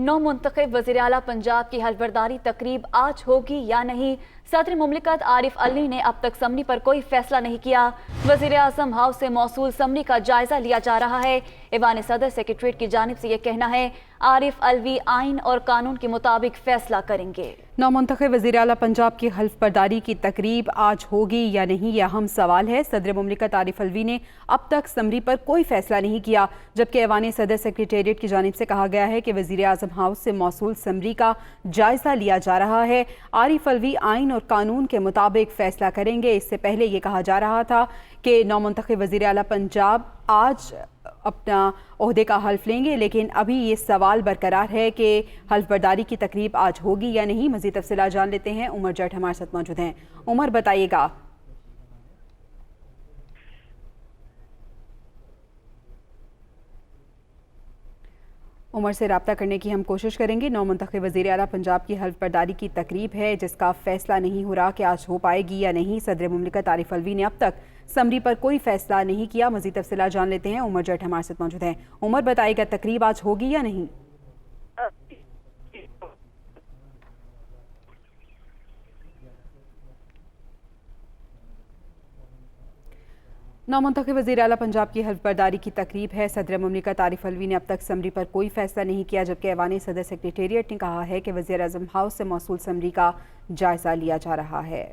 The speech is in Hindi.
नौ मुंतखब वज़ीर आला पंजाब की हल्फबरदारी तकरीब आज होगी या नहीं। सदर मुमलिकत आरिफ अलवी ने अब तक समरी पर कोई फैसला नहीं किया। वज़ीर आज़म हाउस से मौसूल समरी का जायजा लिया जा रहा है। ऐवान सदर सेक्रेटरीट की जानिब से यह कहना है आरिफ अलवी आइन और कानून के मुताबिक फैसला करेंगे। नौ मुंतखब वज़ीर आला पंजाब की हल्फ बर्दारी की तकरीब आज होगी या नहीं, यह अहम सवाल है। सदर मुमलिकत आरिफ अलवी ने अब तक समरी पर कोई फैसला नहीं किया, जबकि ऐवान सदर सेक्रेटेरिएट की जानिब से कहा गया है कि वज़ीर आज़म हाउस से मौसूल समरी का जायजा लिया जा रहा है। आरिफ अलवी आइन और कानून के मुताबिक फैसला करेंगे। इससे पहले ये कहा जा रहा था कि नौ मुंतखब वज़ीर आला पंजाब आज अपना ओहदे का हल्फ लेंगे, लेकिन अभी ये सवाल बरकरार है कि हल्फ बर्दारी की तकरीब आज होगी या नहीं। मज़ीद तफसीलात जान लेते हैं। उमर जट हमारे साथ मौजूद हैं। उमर, बताइएगा। उमर से रब्ता करने की हम कोशिश करेंगे। नौ मुंतखब वज़ीर आला पंजाब की हल्फ बर्दारी की तकरीब है जिसका फैसला नहीं हो रहा कि आज हो पाएगी या नहीं। सदर मुमलिकत आरिफ अलवी ने अब तक समरी पर कोई फैसला नहीं किया। मज़ीद तफसीलात जान लेते हैं। उमर जट हमारे साथ मौजूद हैं। उमर, बताइएगा तकरीब आज होगी या नहीं? नौ मुंतखब वज़ीर आला पंजाब की हल्फ बर्दारी की तकरीब है। सदर मुमलिकत आरिफ अलवी ने अब तक समरी पर कोई फैसला नहीं किया, जबकि ऐवान सदर सेक्रेटेरिएट ने कहा है कि वज़ीर आज़म हाउस से मौसूल समरी का जायजा लिया जा रहा है।